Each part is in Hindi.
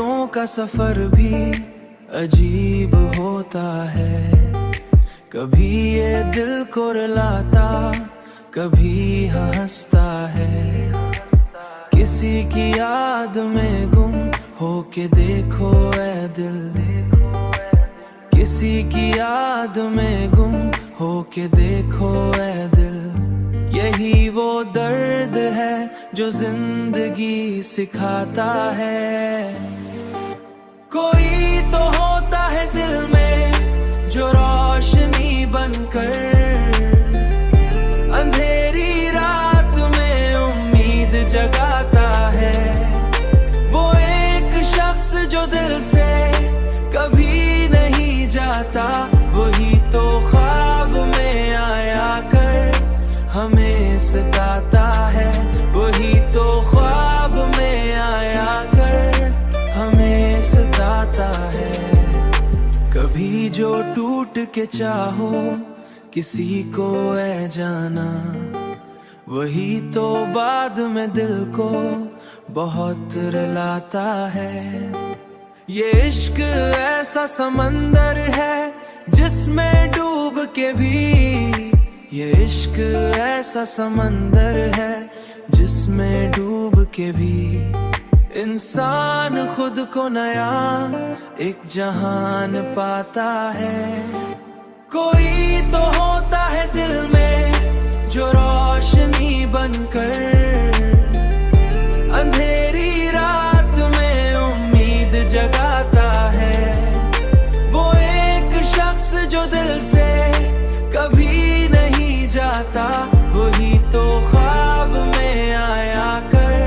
मोहब्बतों का सफर भी अजीब होता है। कभी ये दिल को रुलाता, कभी हंसता है। किसी की याद में गुम होके देखो ऐ दिल, किसी की याद में गुम होके देखो ऐ दिल। यही वो दर्द है जो जिंदगी सिखाता है। कोई तो होता है दिल में जो रोशनी बनकर अंधेरी रात में उम्मीद जगाता है। वो एक शख्स जो दिल से कभी नहीं जाता, वही तो ख्वाब में आया कर हमें सताता है। वही तो ख्वाब में आया कर हमें सताता है। कभी जो टूट के चाहो किसी को ऐ जाना, वही तो बाद में दिल को बहुत रुलाता है। ये इश्क ऐसा समंदर है जिसमें डूब के भी, ये इश्क ऐसा समंदर है जिसमें डूब के भी इंसान खुद को नया एक जहान पाता है। कोई तो होता है दिल में जो रोशनी बनकर अंधेरी रात में उम्मीद जगाता है। वो एक शख्स जो दिल से कभी नहीं जाता, वही तो ख्वाब में आया कर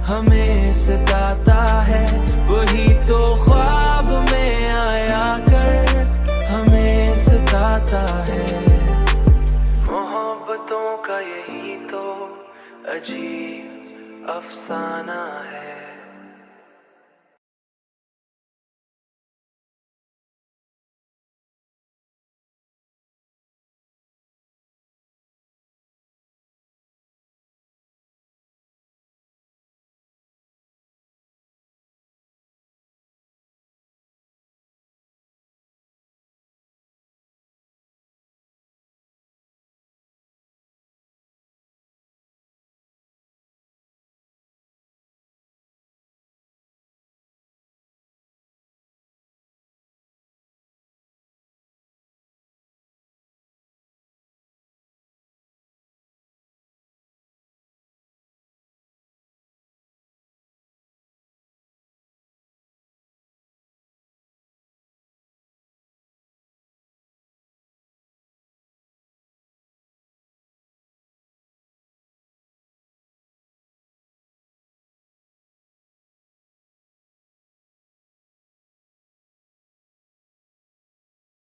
हमें सताता है। वही तो ख्वाब में आया कर हमें सताता है। मोहब्बतों का यही तो अजीब अफसाना है।